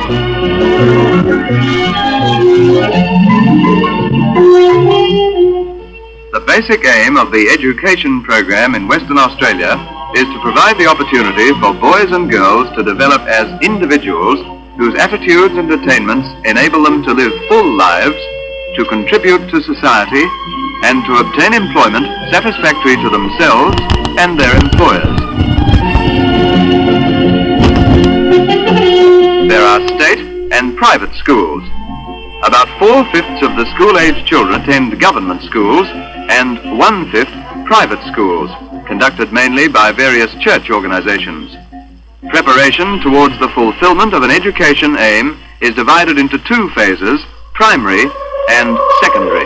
The basic aim of the education program in Western Australia is to provide the opportunity for boys and girls to develop as individuals whose attitudes and attainments enable them to live full lives, to contribute to society, and to obtain employment satisfactory to themselves and their employers. There are state and private schools. About 4/5 of the school-age children attend government schools and 1/5 private schools, conducted mainly by various church organizations. Preparation towards the fulfillment of an education aim is divided into two phases, primary and secondary.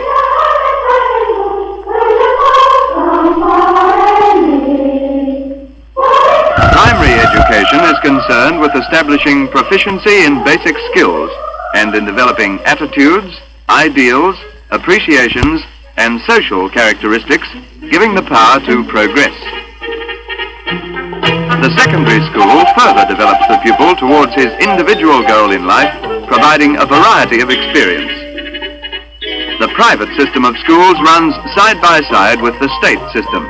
Primary education is concerned with establishing proficiency in basic skills and in developing attitudes, ideals, appreciations, and social characteristics, giving the power to progress. The secondary school further develops the pupil towards his individual goal in life, providing a variety of experience. The private system of schools runs side by side with the state system.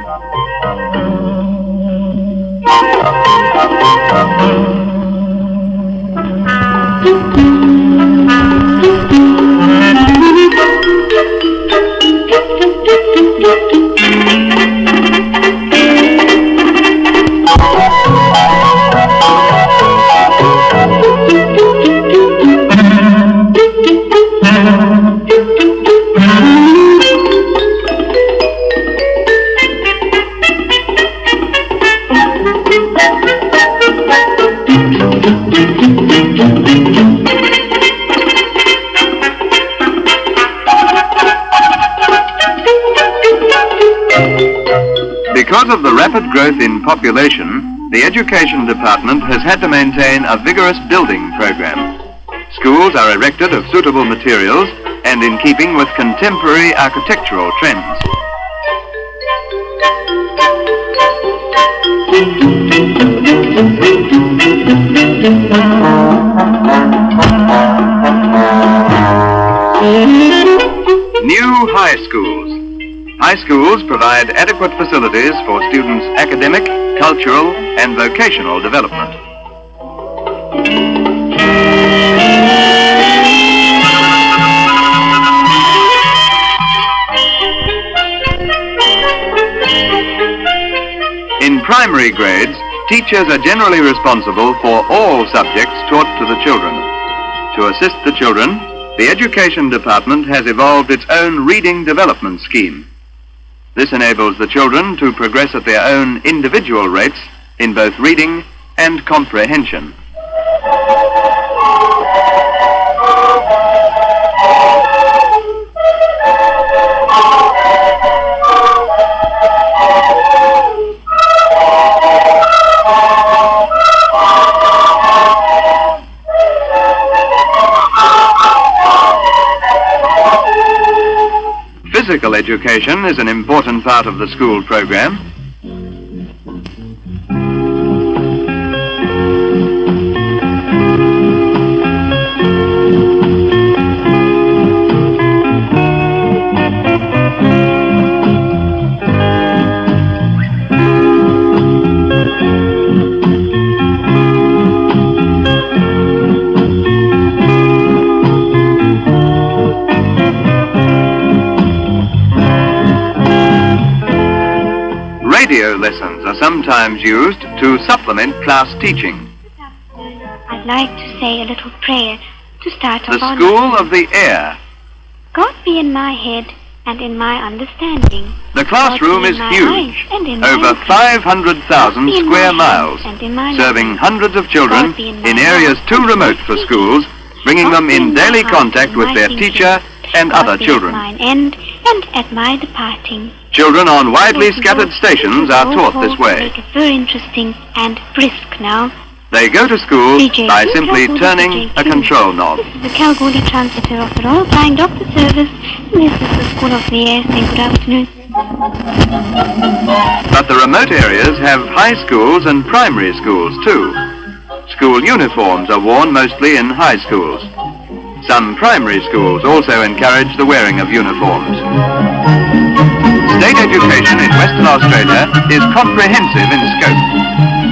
Because of the rapid growth in population, the Education Department has had to maintain a vigorous building program. Schools are erected of suitable materials and in keeping with contemporary architectural trends. New high schools. High schools provide adequate facilities for students' academic, cultural, and vocational development. In primary grades, teachers are generally responsible for all subjects taught to the children. To assist the children, the Education Department has evolved its own reading development scheme. This enables the children to progress at their own individual rates in both reading and comprehension. Physical education is an important part of the school program. Radio lessons are sometimes used to supplement class teaching. I'd like to say a little prayer to start off. The School of the Air. God be in my head and in my understanding. The classroom is huge, over 500,000 square miles, serving hundreds of children in areas too remote for schools, bringing them in daily contact with their teacher and other children. And at my departing. Children on widely scattered stations are taught this way. Make it very interesting and brisk now. They go to school by simply turning a control knob. This is the Kalgoorlie transmitter of the Royal Flying Doctor Service. And this is the School of the Air. Saying good afternoon. But the remote areas have high schools and primary schools too. School uniforms are worn mostly in high schools. Some primary schools also encourage the wearing of uniforms. State education in Western Australia is comprehensive in scope.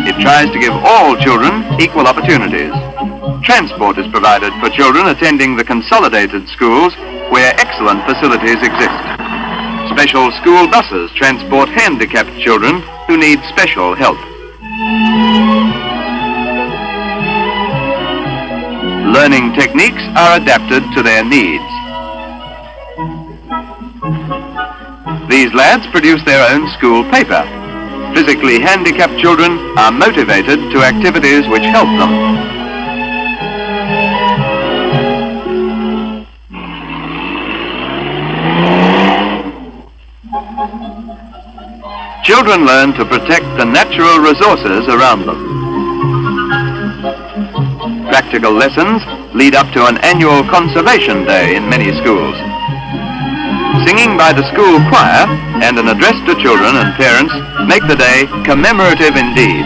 It tries to give all children equal opportunities. Transport is provided for children attending the consolidated schools where excellent facilities exist. Special school buses transport handicapped children who need special help. Learning techniques are adapted to their needs. These lads produce their own school paper. Physically handicapped children are motivated to activities which help them. Children learn to protect the natural resources around them. Practical lessons lead up to an annual conservation day in many schools. Singing by the school choir and an address to children and parents make the day commemorative indeed.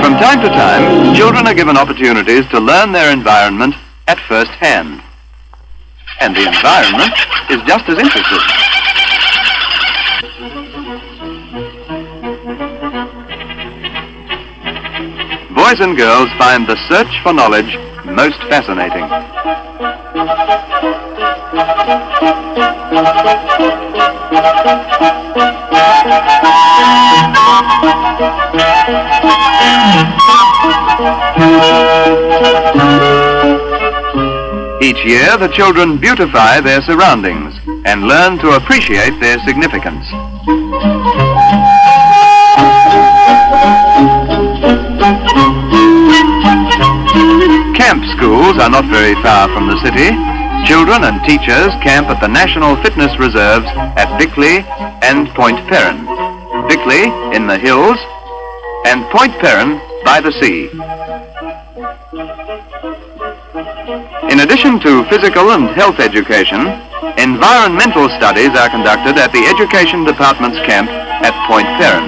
From time to time, children are given opportunities to learn their environment at first hand. And the environment is just as interesting. Boys and girls find the search for knowledge most fascinating. Each year, the children beautify their surroundings and learn to appreciate their significance. Camp schools are not very far from the city. Children and teachers camp at the National Fitness Reserves at Bickley and Point Perrin. Bickley in the hills and Point Perrin by the sea. In addition to physical and health education, environmental studies are conducted at the Education Department's camp at Point Perrin.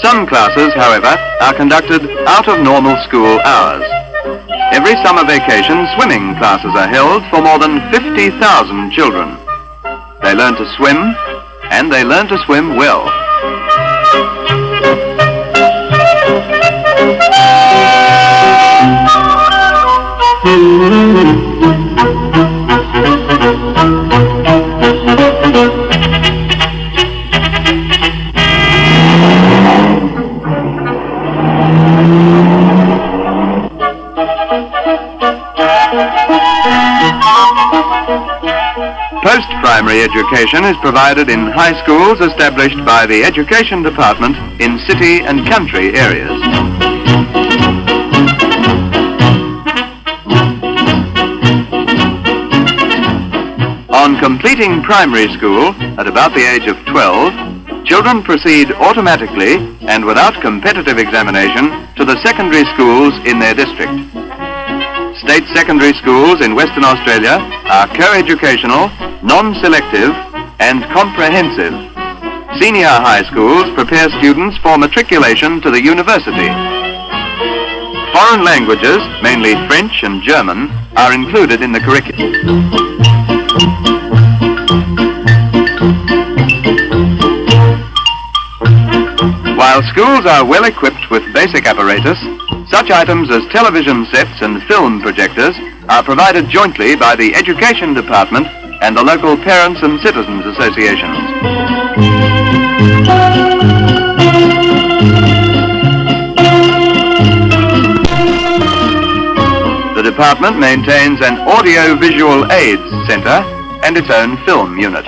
Some classes, however, are conducted out of normal school hours. Every summer vacation, swimming classes are held for more than 50,000 children. They learn to swim, and they learn to swim well. Post-primary education is provided in high schools established by the Education Department in city and country areas. On completing primary school at about the age of 12, children proceed automatically and without competitive examination to the secondary schools in their district. State secondary schools in Western Australia are co-educational, non-selective and comprehensive. Senior high schools prepare students for matriculation to the university. Foreign languages, mainly French and German, are included in the curriculum. While schools are well equipped with basic apparatus, such items as television sets and film projectors are provided jointly by the Education Department and the local Parents and Citizens Associations. The department maintains an audio-visual aids center and its own film unit.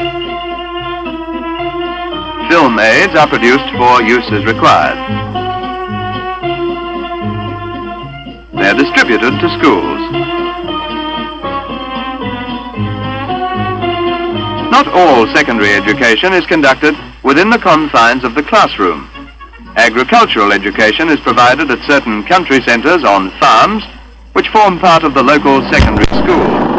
Film aids are produced for use as required. They are distributed to schools. Not all secondary education is conducted within the confines of the classroom. Agricultural education is provided at certain country centres on farms, which form part of the local secondary school.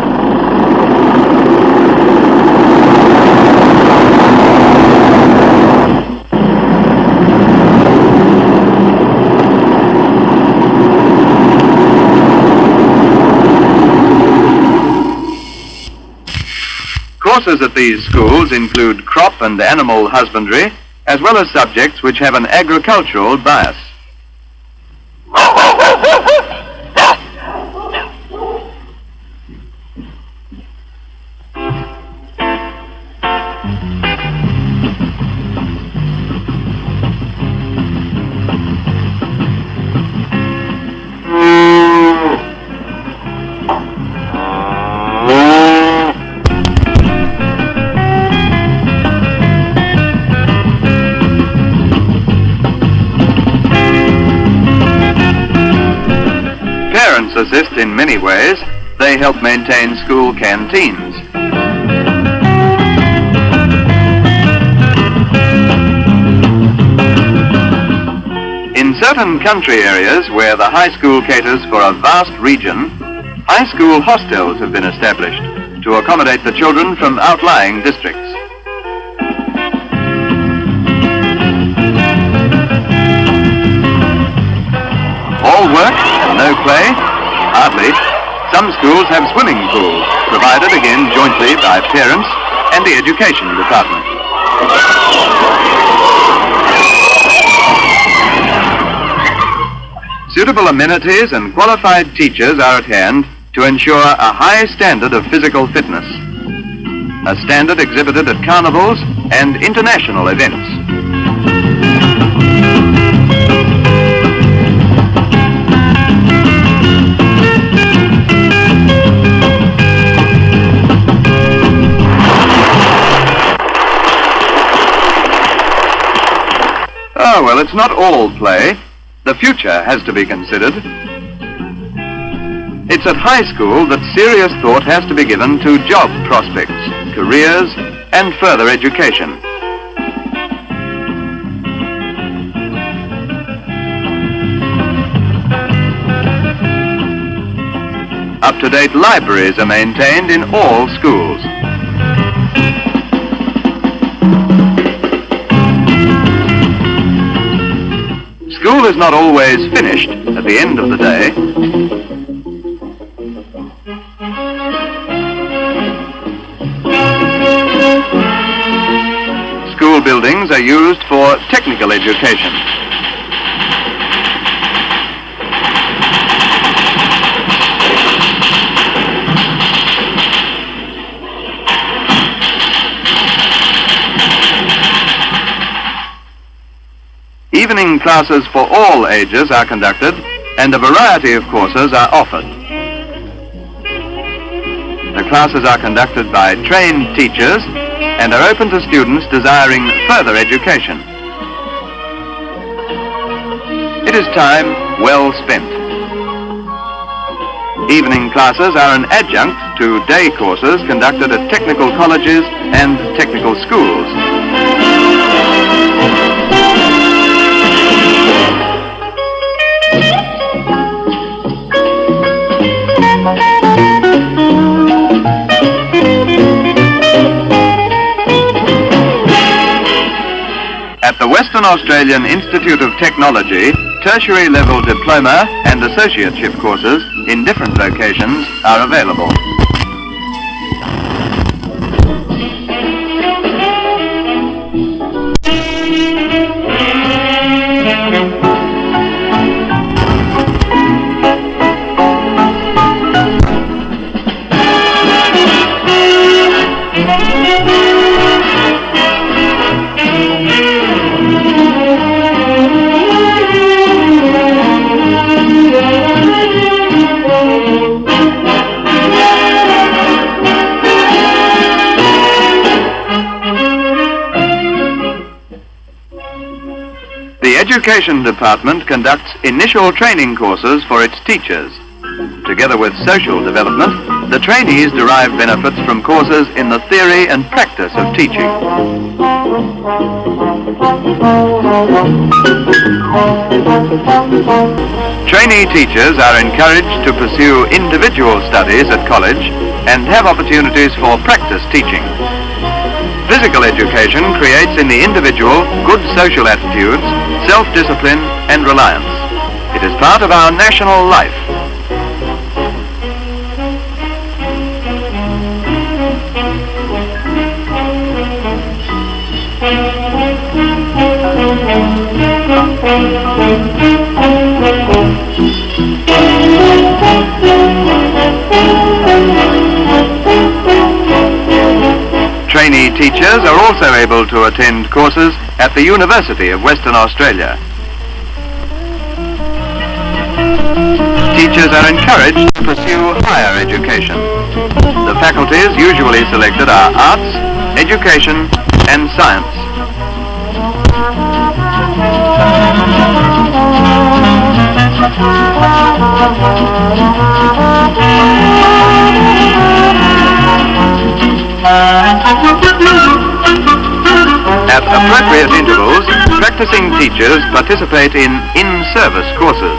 Courses at these schools include crop and animal husbandry, as well as subjects which have an agricultural bias. Parents assist in many ways. They help maintain school canteens. In certain country areas where the high school caters for a vast region, high school hostels have been established to accommodate the children from outlying districts. All work and no play? Hardly. Some schools have swimming pools, provided again jointly by parents and the education department. Suitable amenities and qualified teachers are at hand to ensure a high standard of physical fitness, a standard exhibited at carnivals and international events. Oh, well, it's not all play. The future has to be considered. It's at high school that serious thought has to be given to job prospects, careers, and further education. Up-to-date libraries are maintained in all schools. School is not always finished at the end of the day. School buildings are used for technical education. Evening classes for all ages are conducted, and a variety of courses are offered. The classes are conducted by trained teachers and are open to students desiring further education. It is time well spent. Evening classes are an adjunct to day courses conducted at technical colleges and technical schools. At the Western Australian Institute of Technology, tertiary level diploma and associateship courses in different vocations are available. The Education Department conducts initial training courses for its teachers. Together with social development, the trainees derive benefits from courses in the theory and practice of teaching. Trainee teachers are encouraged to pursue individual studies at college and have opportunities for practice teaching. Physical education creates in the individual good social attitudes, self-discipline and reliance. It is part of our national life. Trainee teachers are also able to attend courses at the University of Western Australia. Teachers are encouraged to pursue higher education. The faculties usually selected are arts, education and science. At appropriate intervals, practicing teachers participate in in-service courses.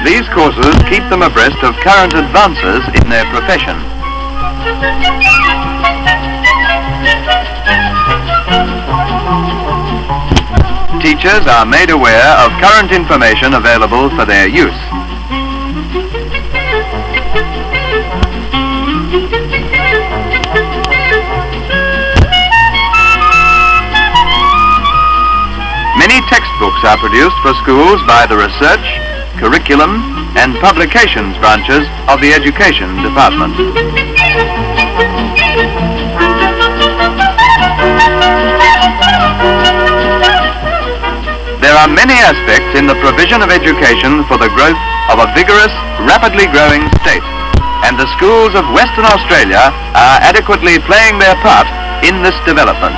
These courses keep them abreast of current advances in their profession. Teachers are made aware of current information available for their use. Many textbooks are produced for schools by the research, curriculum and publications branches of the Education Department. There are many aspects in the provision of education for the growth of a vigorous, rapidly growing state, and the schools of Western Australia are adequately playing their part in this development.